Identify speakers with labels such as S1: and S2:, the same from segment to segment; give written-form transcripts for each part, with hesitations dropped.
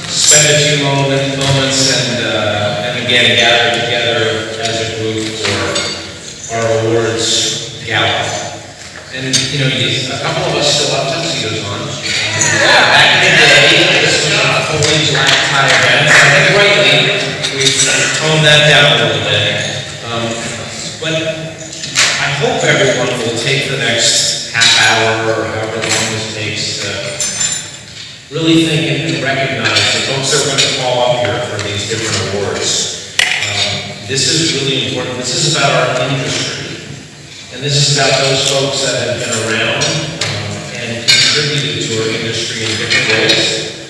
S1: spend a few moments and again gather together as a group for our awards gala. And you know, a couple of us still have tuxedos on. Back in the day, this was a fully black tie event. I think rightly we've toned that down a little bit. But I hope everyone will take the next half hour or however long this takes to really think and recognize the folks that are going to call up here for these different awards. This is really important. This is about our industry. And this is about those folks that have been around and contributed to our industry in different ways,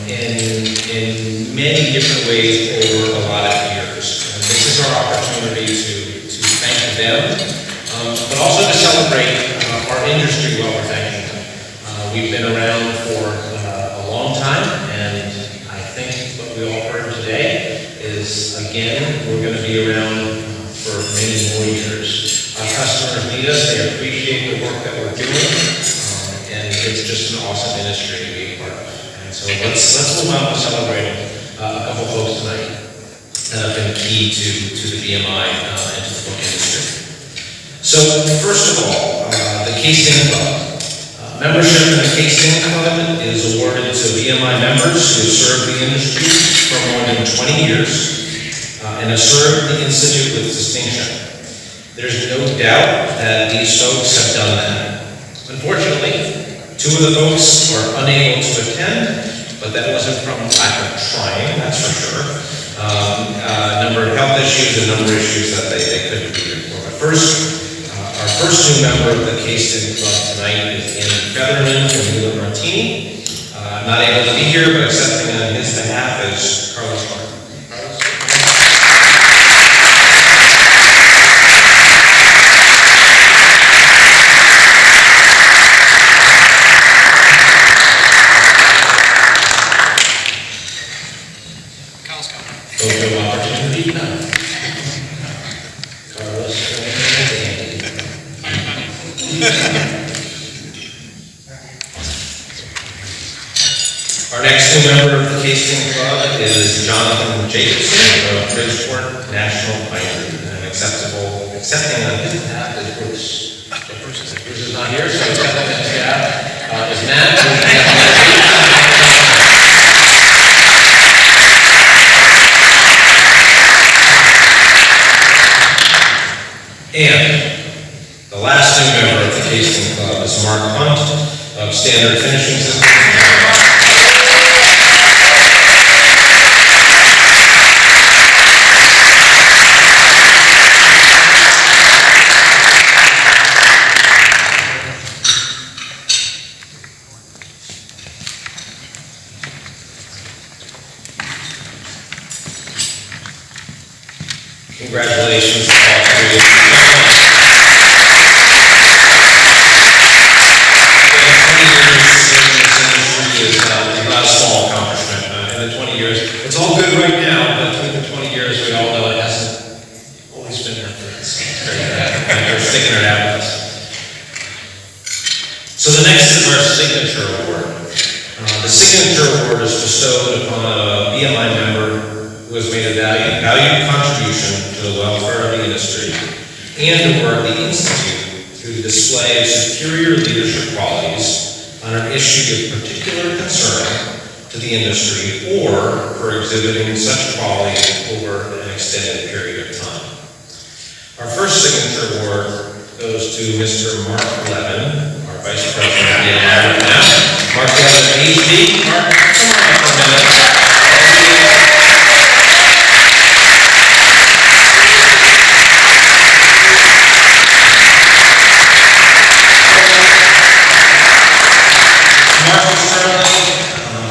S1: in many different ways over a lot of years. And this is our opportunity to thank them, but also to celebrate our industry while we're thanking them. We've been around for a long time, and I think what we all heard today is, again, we're going to be around for many more years. Our customers need us, they appreciate the work that we're doing, and it's just an awesome industry to be a part of. And so let's move on to celebrating a couple folks tonight that have been key to the BMI and to the book industry. So first of all, the Casting Club. Membership in the Casting Club is awarded to BMI members who have served the industry for more than 20 years and have served the Institute with distinction. There's no doubt that these folks have done that. Unfortunately, two of the folks are unable to attend, but that wasn't from lack of trying, that's for sure. A number of health issues, a number of issues that they couldn't be here for. But our first new member of the Casting Club tonight is Andy Featherman from Levin Martini. Not able to be here, but accepting on his behalf is Carlos Clark. Photo opportunity now. Carlos and Andy. Our next new member of the Casting Club is Jonathan Jacobson of Bridgeport National Pioneer. And accepting on his behalf is Bruce. Bruce is not here, so accepting on his behalf is Matt. And the last new member of the Casting Club is Mark Hunt of Standard Finishing Systems. Congratulations to all three of you. 20 years in this industry is not a small accomplishment. In the 20 years, it's all good right now, but in the 20 years, we all know it hasn't always been there for us. They're sticking it out with us. So the next is our Signature Award. The Signature Award is bestowed upon a BMI member who has made a valued contribution to the welfare of the industry and or the Institute through the display of superior leadership qualities on an issue of particular concern to the industry or for exhibiting such quality over an extended period of time. Our first Signature Award goes to Mr. Mark Levin, our Vice President of BMI right now. Mark Levin, PhD. Mark, come on up for a minute.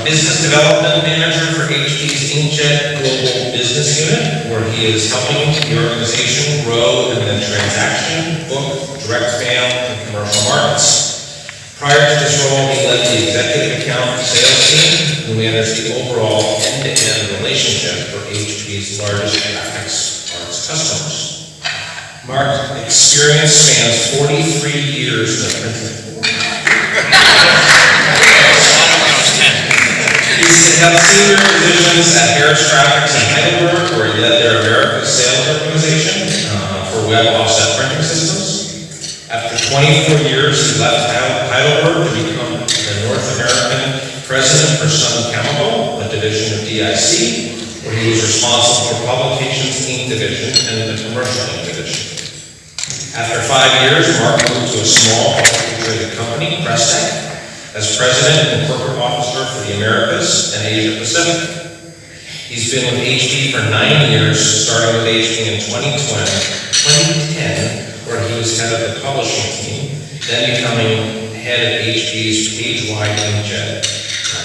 S1: Business Development Manager for HP's Inkjet Global Business Unit, where he is helping the organization grow in the transaction, book, direct mail, and commercial markets. Prior to this role, he led the executive account sales team, who managed the overall end-to-end relationship for HP's largest graphics arts customers. Mark's experience spans 43 years in the printing. He's held senior positions at Harris Graphics in Heidelberg, where he led their Americas sales organization for web offset printing systems. After 24 years, he left Heidelberg to become the North American president for Sun Chemical, a division of DIC, where he was responsible for Publications Inc. division and the Commercial Inc. division. After 5 years, Mark moved to a small, publicly traded company, Prestec, as president and corporate officer for the Americas and Asia Pacific. He's been with HP for 9 years, starting with HP in 2010, where he was head of the publishing team, then becoming head of HP's page-wide inkjet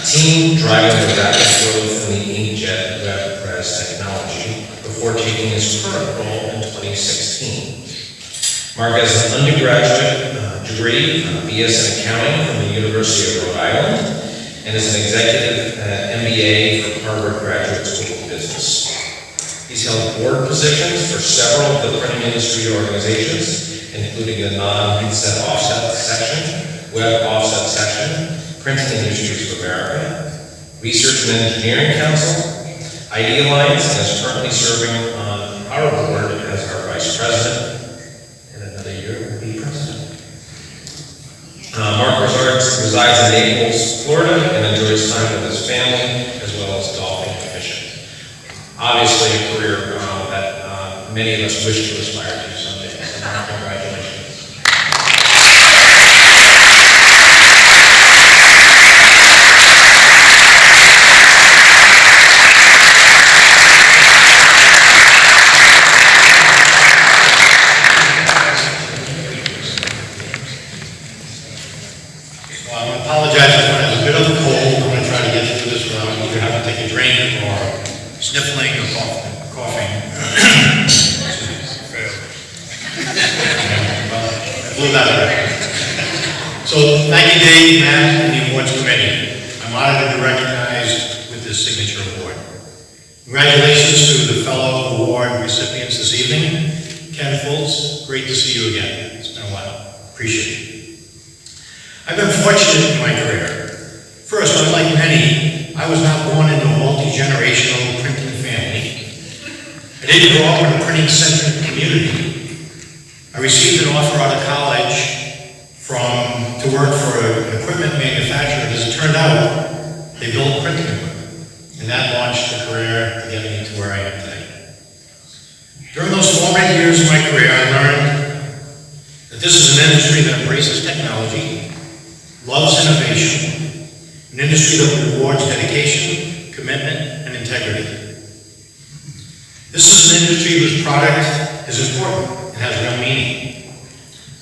S1: team, driving the rapid growth in the inkjet web press technology before taking his current role in 2016. Mark has an undergraduate degree, BS in accounting from the University of Rhode Island, and is an executive MBA from Harvard Graduate School of Business. He's held board positions for several of the printing industry organizations, including the non-headset offset section, web offset section, Printing Industries of America, Research and Engineering Council, ID Alliance, and is currently serving on our board as our vice president. Mark resides in Naples, Florida, and enjoys time with his family, as well as golfing and fishing. Obviously, a career that many of us wish to aspire to someday. So, congratulations.
S2: Sniffling or coughing. Blew that away. So thank you, Dave, Matt, and the awards committee. I'm honored to be recognized with this signature award. Congratulations to the fellow award recipients this evening. Ken Fultz, great to see you again. It's been a while. Appreciate it. I've been fortunate in my career. First, unlike many, I was not born into a multi-generational printing family. I didn't grow up in a printing-centric community. I received an offer out of college to work for an equipment manufacturer. As it turned out, they built printing equipment. And that launched a career to get me to where I am today. During those formative years of my career, I learned that this is an industry that embraces technology, loves innovation, an industry that rewards dedication, commitment, and integrity. This is an industry whose product is important and has real meaning.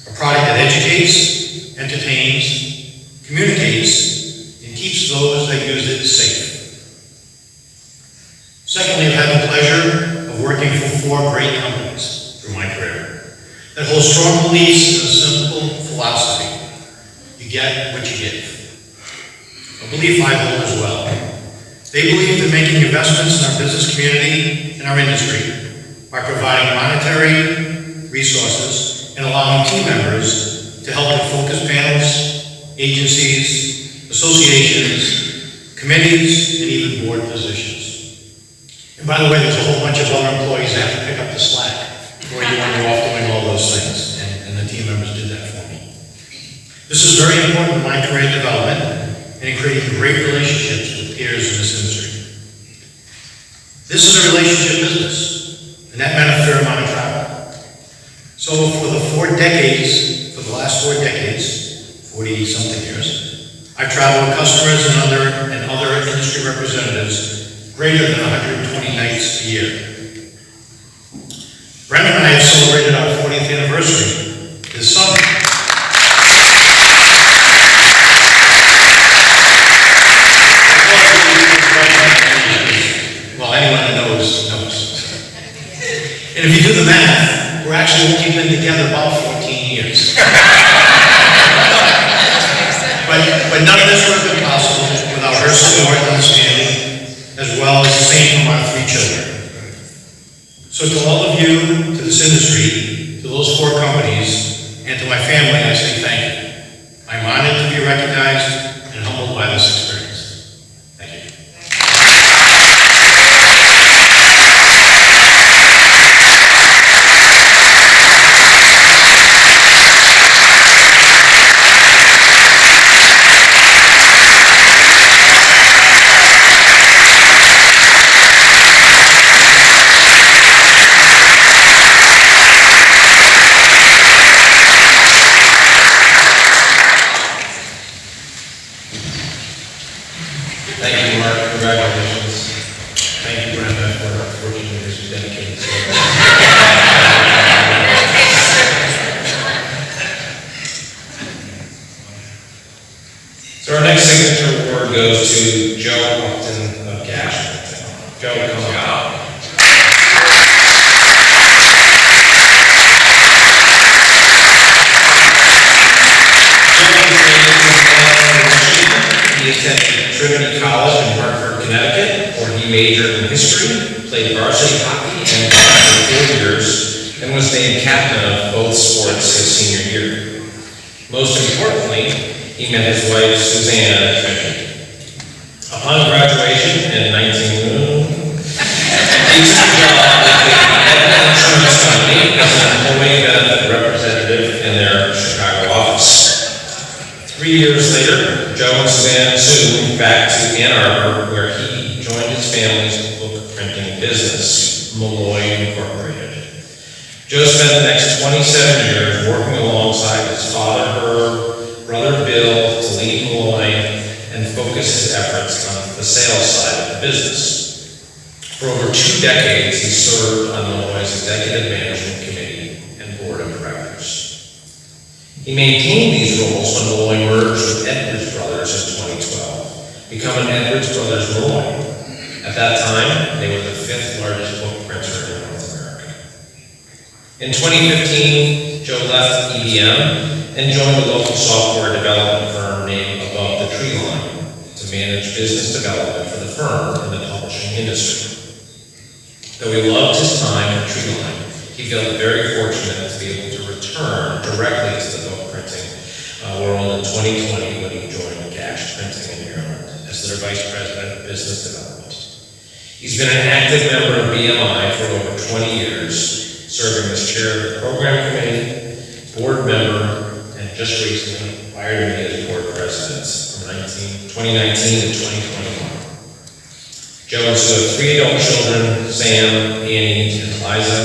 S2: A product that educates, entertains, communicates, and keeps those that use it safe. Secondly, I've had the pleasure of working for 4 great companies through my career that hold strong beliefs in a simple philosophy. You get what you give. A belief I hold as well. They believe that making investments in our business community and our industry by providing monetary resources and allowing team members to help with focus panels, agencies, associations, committees, and even board positions. And by the way, there's a whole bunch of other employees that have to pick up the slack where you when you're off doing all those things, and the team members did that for me. This is very important in my career development and in creating great relationships with peers in this industry. This is a relationship business, and that meant a fair amount of travel. So for the last 4 decades, 40-something years, I've traveled with customers and other industry representatives greater than 120 nights a year. Brenda and I have celebrated our 40th anniversary this summer. Well, anyone who knows. And if you do the math, we're actually only been together about 14 years. But none of this would have been possible without her support and understanding, as well as the same from our 3 children. So to all of you, to this industry, to those 4 companies, and to my family, I say thank you. I'm honored to be recognized and humbled by this experience. Thank you.
S1: congratulations. Thank you, Brenda, for working with this dedicated service. So our next signature award goes to Joe Upton of Gasch. Joe, come on. He attended Trinity College in Hartford, Connecticut, where he majored in history, played varsity hockey and golf for 4 years, and was named captain of both sports his senior year. Most importantly, he met his wife, Suzanne, at Trinity. Upon graduation in 19... he took a job with the Levin insurance company as an employee benefit representative in their Chicago office. 3 years later, Joe and Suzanne moved back to Ann Arbor, where he joined his family's book printing business, Malloy Incorporated. Joe spent the next 27 years working alongside his father, Herb, brother Bill, to lead Malloy and focus his efforts on the sales side of the business. For over 2 decades, he served on Malloy's executive management committee and board of directors. He maintained these roles when Malloy merged with Edwards Brothers in 2012, becoming Edwards Brothers Malloy. At that time, they were the 5th largest book printer in North America. In 2015, Joe left EBM and joined the local software development firm named Above the Tree Line to manage business development for the firm in the publishing industry. Though he loved his time at Tree Line, he felt very fortunate to be able to return directly to the book printing world in 2020 when he joined Gasch Printing in Maryland as their Vice President of Business Development. He's been an active member of BMI for over 20 years, serving as chair of the program committee, board member, and just recently hired me as board president from 2019 to 2021. Joe has 3 adult children, Sam, Annie, and Liza,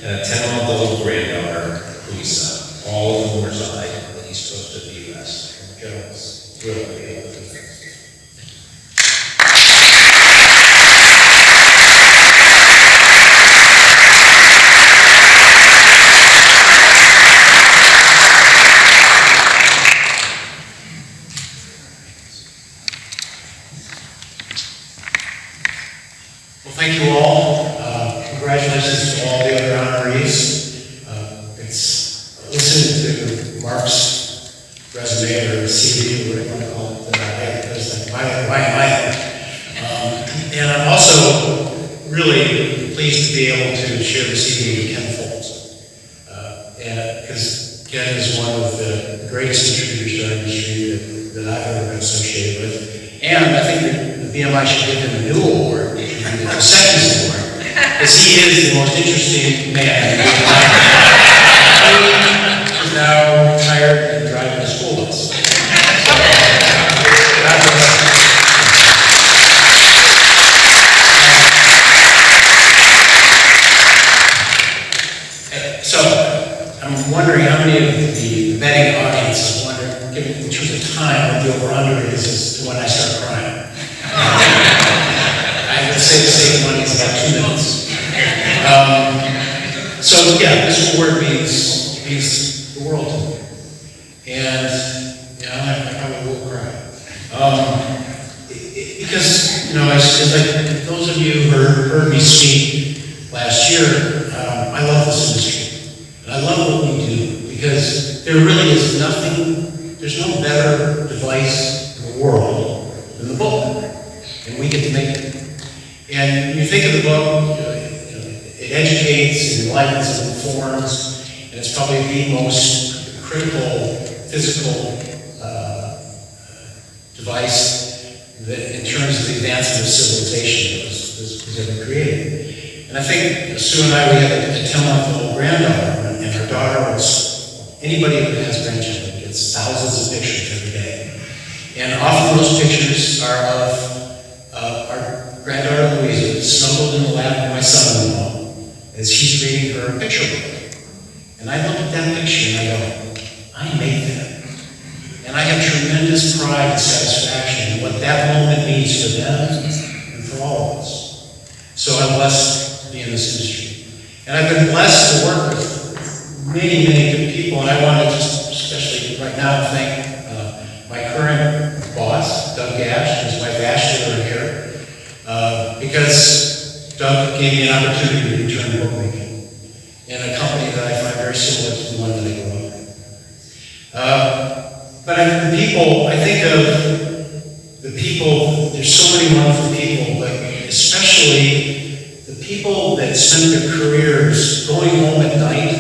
S1: and a 10-month-old granddaughter, Lisa, all of whom reside on the east coast of the U.S. Joe is thrilled to be able to do this.
S2: Well, thank you all. Congratulations to all the other honorees. Listening to Mark's resume or CV, or whatever you want to call it, I was like, why am I here? And I'm also really pleased to be able to share the CV with Ken Fultz. Because Ken is one of the greatest contributors to our industry that I've ever been associated with. And I think that the BMI should give him a new award, which would be the Second Award, because he is the most interesting man in BMI. He's now retired and driving a school bus. So, I'm wondering how many of the betting audience is wondering, given in terms of time, what the over-under is as to when I start crying. I would say the save money is about 2 minutes. So yeah, this award means the world to me. And yeah, I probably will cry. Because, as like those of you who heard me speak last year, I love this industry. And I love what we do, because there really is nothing, there's no better device in the world than the book. And we get to make it. And when you think of the book, it educates, it enlightens, it informs, and it's probably the most critical physical device that, in terms of the advancement of civilization, that was ever created. And I think Sue and I, we had a 10-month-old granddaughter, and her daughter was, anybody who has grandchildren gets thousands of pictures every day. And often those pictures are of our granddaughter Louisa snuggled in the lap of my son-in-law as he's reading her a picture book. And I look at that picture and I go, I made that. And I have tremendous pride and satisfaction in what that moment means for them
S3: for all of us. So I'm blessed to be in this industry. And I've been blessed to work with many, many good people, and I want to just, especially right now, thank my current boss, Doug Gasch, and his wife Ashley, who are here, because Doug gave me an opportunity to return to bookmaking in a company that I find very similar to the one that I grew up in. But the people, I think of the people, there's so many wonderful people, but especially the people that spent their careers going home at night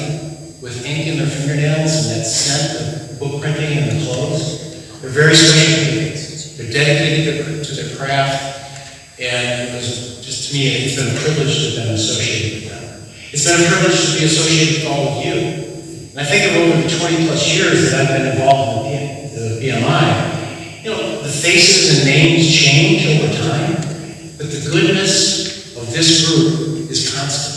S3: with ink in their fingernails and that scent of book printing and the clothes. They're very special people. They're dedicated to their craft, and it was just, to me, it's been a privilege to have been associated with them. It's been a privilege to be associated with all of you. And I think of over the 20 plus years that I've been involved in the BMI, you know, the faces and names change over time, but the goodness of this group is constant.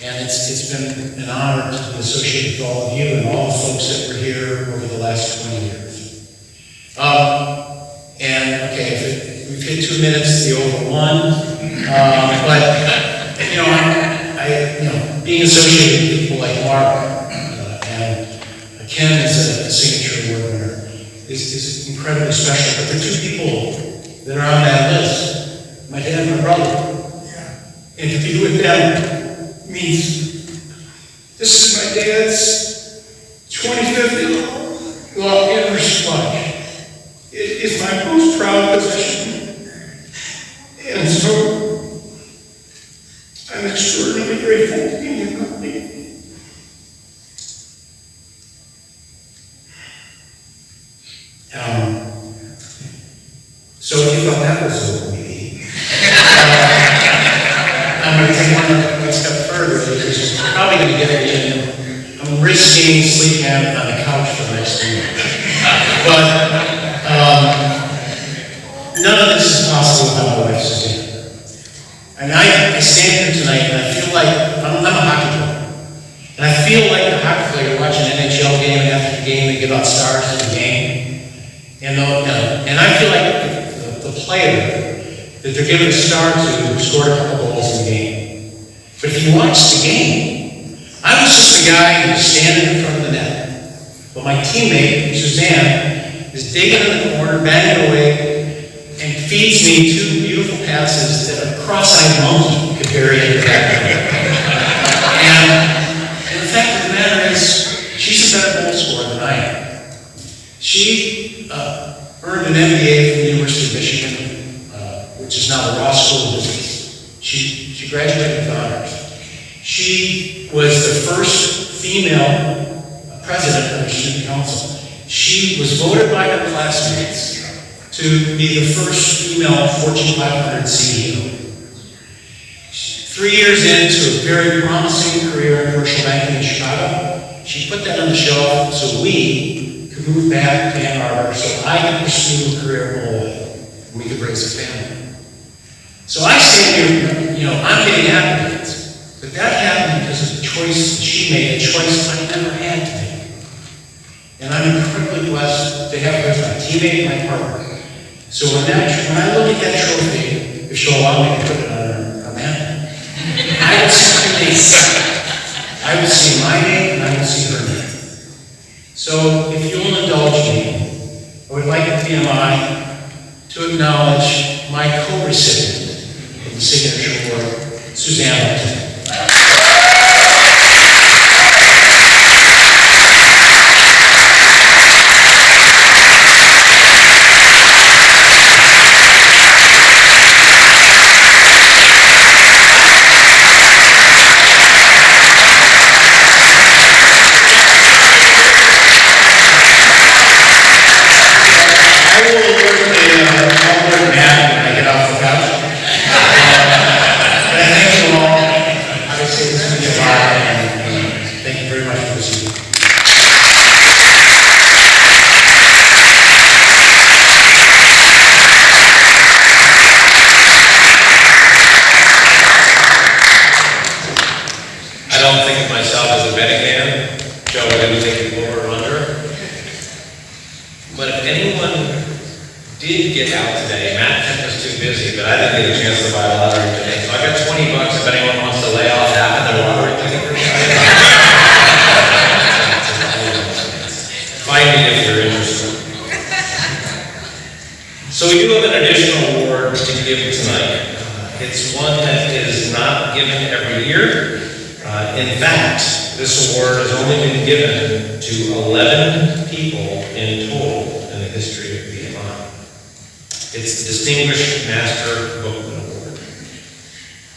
S3: And it's been an honor to be associated with all of you and all the folks that were here over the last 20 years. And okay, we've hit 2 minutes, the over one, but you know, being associated with people like Mark and Ken is a signature award winner is incredibly special. But the two people that are on that list, my dad and my brother, and to be with them means this is my dad's 25th anniversary watch. It is my most proud possession, and so I'm extraordinarily grateful to be in your company. So if you thought that was over me, I'm going to take one step further, because I'm probably going to get it in. I'm risking sleeping on the couch for the next 3 months. But none of this is possible without my wife, Suzanne. And I stand here tonight and I feel like I'm a hockey player. And I feel like the hockey player watching an NHL game, and after the game they give out stars in the game. And I feel like the player that they're giving a star to who scored a couple goals in the game. But if you watch the game, I was just the guy who was standing in front of the net. But my teammate, Suzanne, is digging in the corner, banging away, and feeds me 2 beautiful passes that a cross-eyed monkey could bury in the back. And the fact of the matter is, she's a better goal scorer than I am. She earned an MBA from the University of Michigan, which is now the Ross School of Business. She graduated with honors. She was the first female president of the student council. She was voted by her classmates to be the first female Fortune 500 CEO. 3 years into a very promising career in commercial banking in Chicago, she put that on the shelf so we could move back to Ann Arbor, so I could pursue a career in Illinois, and we could raise a family. So I stand here, you know, I'm getting accolades, but that happened because of the choice that she made, a choice I never had to make. And I'm incredibly blessed to have her as my teammate and my partner. So when I look at that trophy, if she'll allow me to put it on her mantle, I will see her name. I will see my name and I will see her name. So if you'll indulge me, I would like the BMI to acknowledge my co-recipient of the signature award, Suzanne Upton.
S1: didn't get a chance to buy a lottery ticket. So I got $20 if anyone wants to lay off half of their lottery ticket for Friday. Find me if you're interested. So we do have an additional award to give tonight. It's one that is not given every year. In fact, this award has only been given to 11 people in total in the history of BMI. It's the Distinguished Master Bookman Award.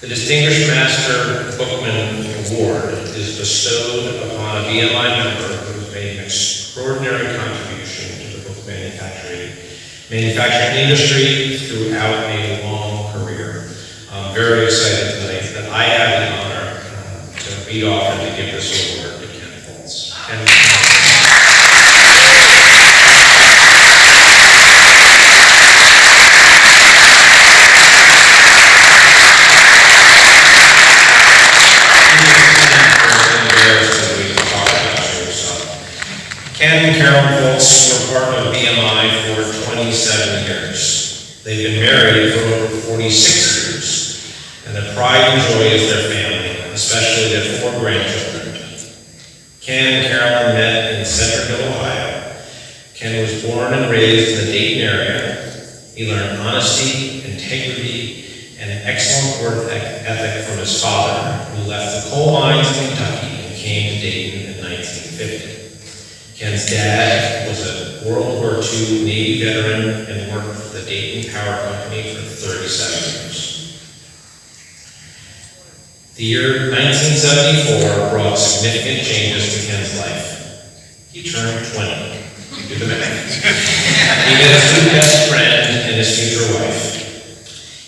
S1: The Distinguished Master Bookman Award is bestowed upon a BMI member who has made an extraordinary contribution to the book manufacturing industry throughout a long career. I'm very excited tonight that I have the honor to lead off and to give this award to Ken Fultz. Ken and Carolyn Fultz were part of BMI for 27 years. They've been married for over 46 years, and their pride and joy is their family, especially their 4 grandchildren. Ken and Carolyn met in Centerville, Ohio. Ken was born and raised in the Dayton area. He learned honesty, integrity, and an excellent work ethic from his father, who left the coal mines in Kentucky and came to Dayton in 1950. Ken's dad was a World War II Navy veteran and worked for the Dayton Power Company for 37 years. The year 1974 brought significant changes to Ken's life. He turned 20. Do the math. He met his new best friend and his future wife.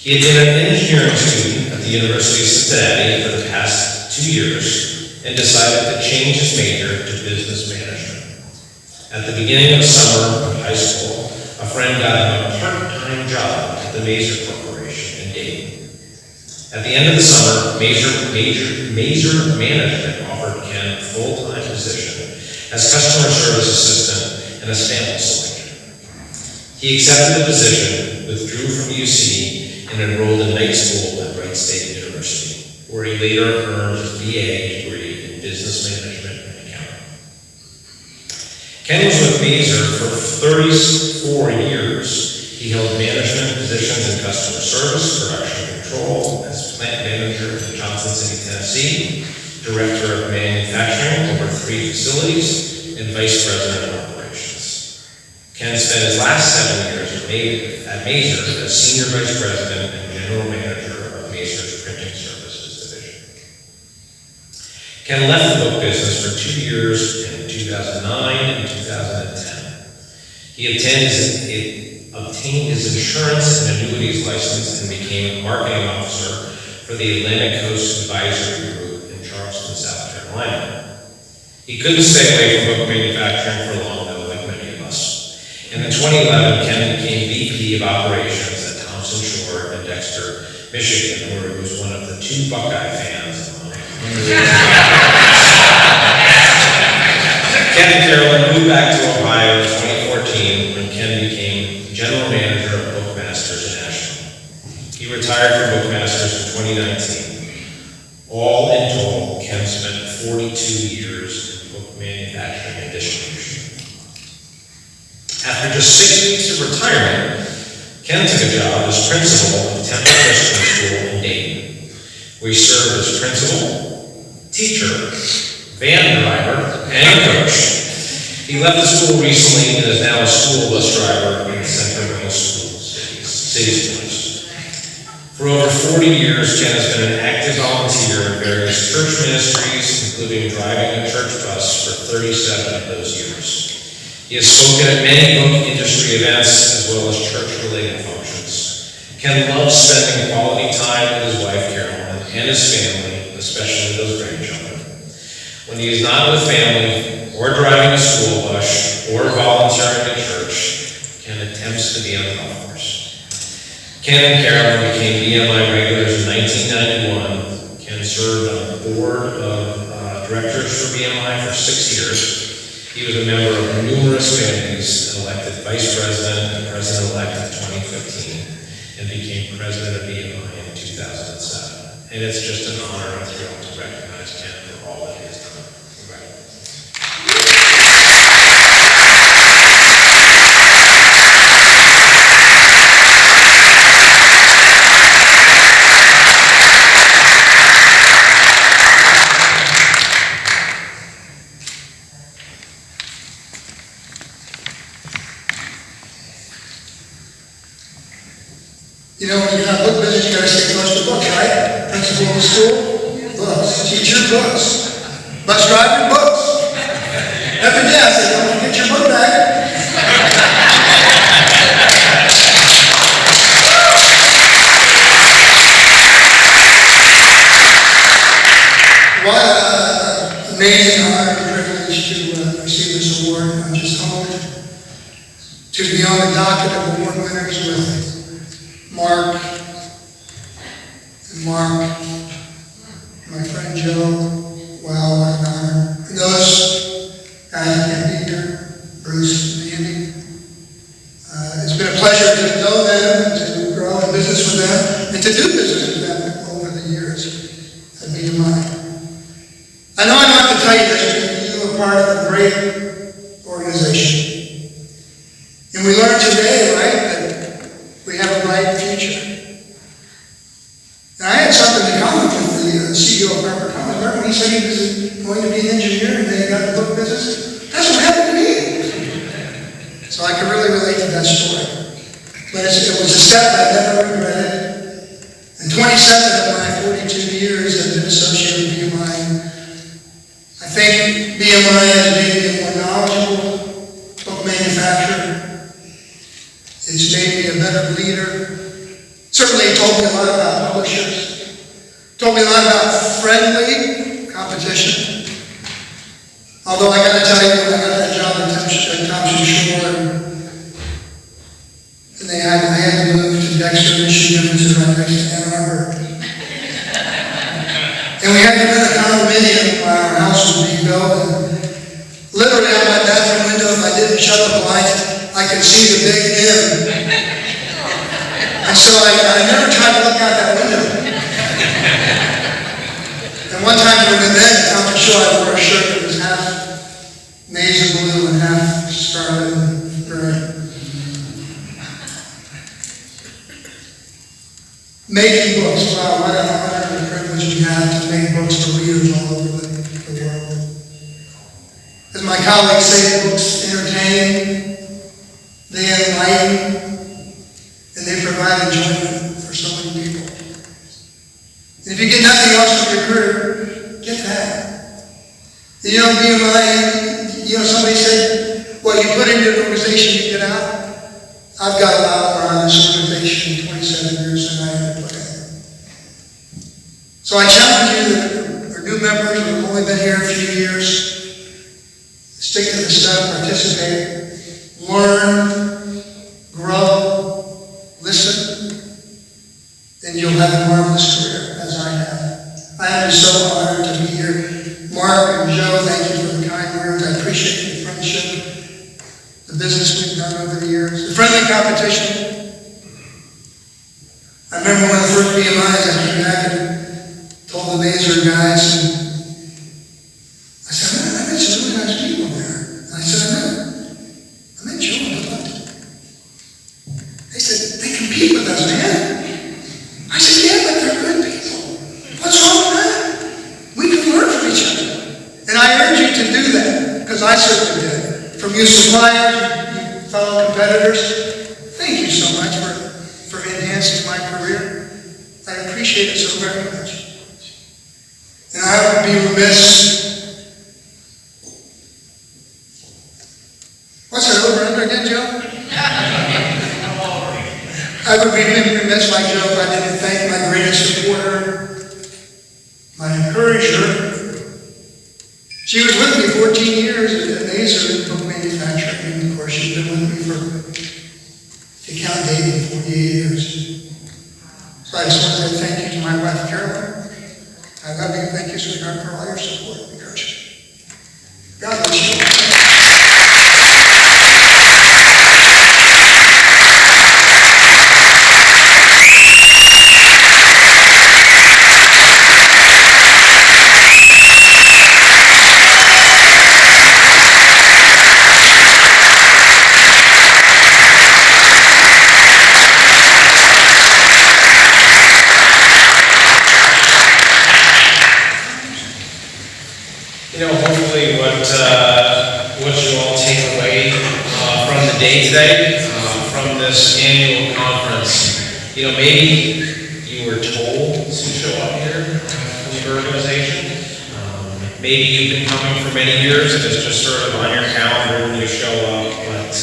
S1: He had been an engineering student at the University of Cincinnati for the past 2 years and decided to change his major to business management. At the beginning of the summer of high school, a friend got him a part-time job at the Mazer Corporation in Dayton. At the end of the summer, Mazer Management offered Ken a full-time position as customer service assistant and a sample selector. He accepted the position, withdrew from UC, and enrolled in night school at Wright State University, where he later earned his BA degree in business management and accounting. Ken was with Mazer for 34 years. He held management positions in customer service, production control, as plant manager in Johnson City, Tennessee, director of manufacturing over 3 facilities, and vice president of operations. Ken spent his last 7 years at Mazer as senior vice president and general manager of Mazer's printing services division. Ken left the book business for 2 years in 2009 and 2010. He obtained his insurance and annuities license and became a marketing officer for the Atlantic Coast Advisory Group in Charleston, South Carolina. He couldn't stay away from book manufacturing for long, though, like many of us. In 2011, Ken became VP of Operations at Thompson-Shore in Dexter, Michigan, where he was one of the 2 Buckeye fans among Ken and Carolyn moved back to Ohio in 2014 when Ken became general manager of Bookmasters in Asheville. He retired from Bookmasters in 2019. All in total, Ken spent 42 years in book manufacturing and distribution. After just 6 weeks of retirement, Ken took a job as principal of Temple Christian School in Dayton, where he served as principal, teacher, van driver, and coach. He left the school recently and is now a school bus driver in Centerville City Schools. For over 40 years, Ken has been an active volunteer in various church ministries, including driving a church bus for 37 of those years. He has spoken at many book industry events as well as church-related functions. Ken loves spending quality time with his wife, Carolyn, and his family, especially those grandchildren. When he is not with family, or driving a school bus, or volunteering at church, Ken attempts to be on the golf course. Ken and Carolyn became BMI regulars in 1991. Ken served on the board of directors for BMI for 6 years. He was a member of numerous committees and elected vice president and president-elect in 2015. and became president of BMI in 2007. And it's just an honor and a thrill to recognize Ken for all that he has done. Congratulations.
S4: You know, when you're not book business, you gotta stay close to books, right? Principal of the school, books. Teacher, books. Bus driver, books. Every day I say, don't forget your book bag. What an amazing honor and privilege to receive this award. I'm just humbled to be on the docket of award winners with Mark, my friend Joe. Wow, what an honor. And those guys who can't be here, Bruce and Andy. It's been a pleasure to know them, and to grow in business with them, and to do business with them over the years at BMI. I know I don't have to tell you this, but you are part of a great organization. And we learned today, right, that we have a bright future. And I had something in common with the CEO of Harper College. Remember when he said he was going to be an engineer and then he got the book business? That's what happened to me. So I can really relate to that story. But it was a step I never regretted. And 27 of my 42 years I've been associated with BMI. I think BMI has made me a more knowledgeable book manufacturer. It's made me a better leader. Certainly told me a lot about publishers. Told me a lot about friendly competition. Although I gotta tell you, when I got that job at Thompson-Shore, and I had to move to Dexter, Michigan, which is right next to Ann Arbor. And we had to rent a condominium while our house was being built. And literally out my bathroom window, if I didn't shut the blinds, I could see the big M. And so I never tried to look out that window. And one time during the event, Thompson-Shore, I wore a shirt that was half Mazer blue and half scarlet and gray. Making books, wow, what an honor and a privilege we have to make books for readers all over the world. As my colleagues say, books entertain, they enlighten, and they provide enjoyment for so many people. And if you get nothing else from your career, get that. And you know, BMI, somebody said, well, you put into an organization, you get out. I've got a lot more on this organization in 27 years than I ever put in. So I challenge you that are new members who have only been here a few years, stick to the stuff, participate, learn, grow, listen, and you'll have a marvelous career, as I have. I am so honored to be here. Mark and Joe, thank you for the kind words. I appreciate the friendship, the business we've done over the years, the friendly competition. I remember one of the first BMIs I came back and told the Mazer guys, and I said, man, I met some really nice people there. And I said, I met Joe and Upton. They said, they compete with us, man. I said, yeah, but they're good people. What's wrong with that? We can learn from each other. And I urge you to do that, because I certainly did. From you suppliers, you fellow competitors, thank you so much for enhancing my career. I appreciate it so very much. And I would be remiss. What's it, over under again, Joe? I would be remiss like Joe if I didn't thank my greatest supporter, my encourager. She was with me 14 years at Mazer in book manufacturing, and of course she's been with me for, to count dating, 48 years. So I just want to say thank you to my wife, Carolyn. I love you. Thank you, sweetheart, for all your support and encouragement. God bless you.
S1: today from this annual conference. You know, maybe you were told to show up here from your organization. Maybe you've been coming for many years and it's just sort of on your calendar when you show up. But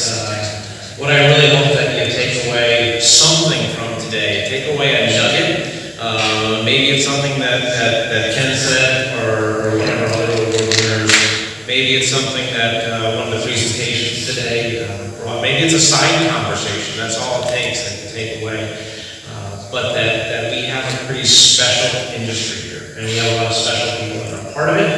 S1: what I really hope that you take away something from today, take away a nugget. Maybe it's something that Ken said or whatever other award winners. Maybe it's something that one of the presentations today brought. Maybe it's a side conversation. That's all it takes that you take away. But that we have a pretty special industry here, and we have a lot of special people that are part of it,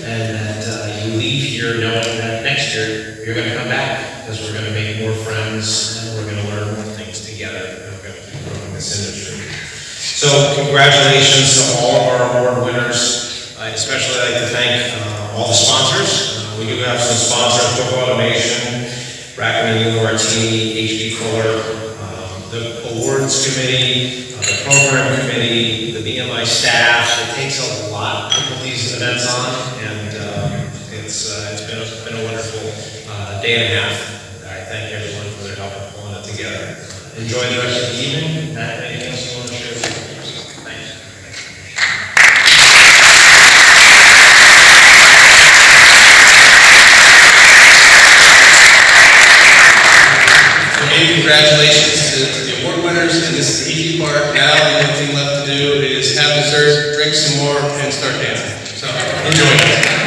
S1: and that you leave here knowing that next year you're going to come back because we're going to make more friends and we're going to learn more things together, and we're going to keep growing this industry. So congratulations to all of our award winners. I'd especially like to thank all the sponsors. We do have some sponsors: Book Automation, Bracken and Martini, HB Fuller, the awards committee, the program committee, the BMI staff. It takes a lot to put these events on, and it's been a wonderful day and a half. I thank everyone for their help in pulling it together. Enjoy the rest of the evening. Matt, anything else you want to share with us? Thanks.
S5: Congratulations to the award winners, and this is the easy part. Now the only thing left to do is have dessert, drink some more, and start dancing. So enjoy it.